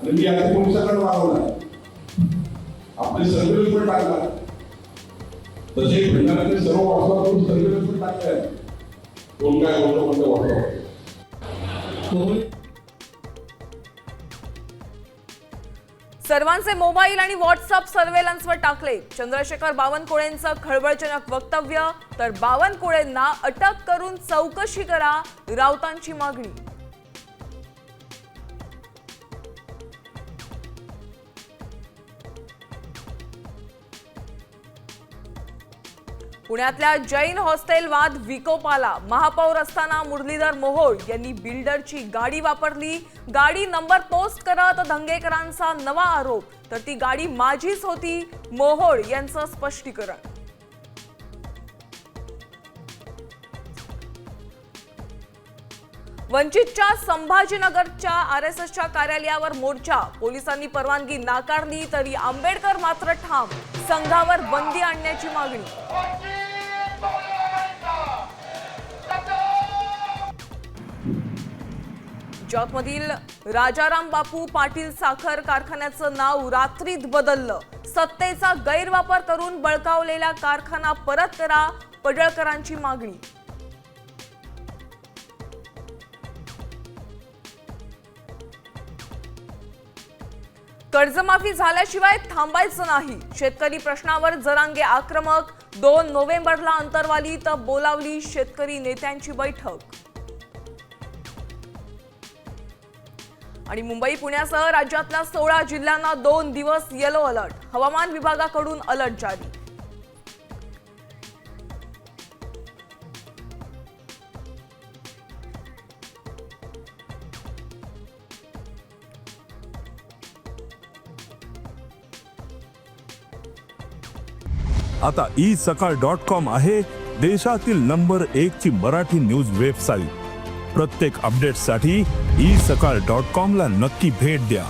आणि मी आता पोलिसांकडे मागवला आपले सर्वेलन्स पण टाकला तसे भंडाऱ्याचे सर्व वाचवातून सर्वेलन्स पण टाकले कोण काय होतं कोणतं वाटतं सर्वांचे मोबाईल आणि व्हॉट्सअप सर्वेलन्सवर टाकले चंद्रशेखर बावनकुळेंचं खळबळजनक वक्तव्य तर बावनकुळेंना अटक करून चौकशी करा राऊतांची मागणी पुण्यातल्या जैन हॉस्टेल वाद विकोपाला महापौर असताना मुरलीधर मोहोळ यांनी बिल्डरची गाडी वापरली गाडी नंबर पोस्ट करत दंगेकरांचा नवा आरोप तर ती गाडी माझीच होती मोहोळ यांचं स्पष्टीकरण वंचितच्या संभाजीनगरच्या आरएसएसच्या कार्यालयावर मोर्चा पोलिसांनी परवानगी नाकारली तरी आंबेडकर मात्र ठाम संघावर बंदी आणण्याची मागणी जतमधील राजाराम बापू पाटील साखर कारखान्याचं नाव रात्रीत बदललं सत्तेचा गैरवापर करून बळकावलेला कारखाना परत करा पडळकरांची मागणी कर्जमाफी झाल्याशिवाय थांबायचं नाही शेतकरी प्रश्नावर जरांगे आक्रमक 2 नोव्हेंबरला अंतरवालीत बोलावली शेतकरी नेत्यांची बैठक आणि मुंबई पुण्यासह राज्यातल्या 16 जिल्ह्यांना 2 दिवस येलो अलर्ट हवामान विभागाकडून अलर्ट जारी आता isakal.com आहे देशातील नंबर 1 ची मराठी न्यूज वेबसाईट प्रत्येक अपडेटसाठी isakal.com ला नक्की भेट द्या.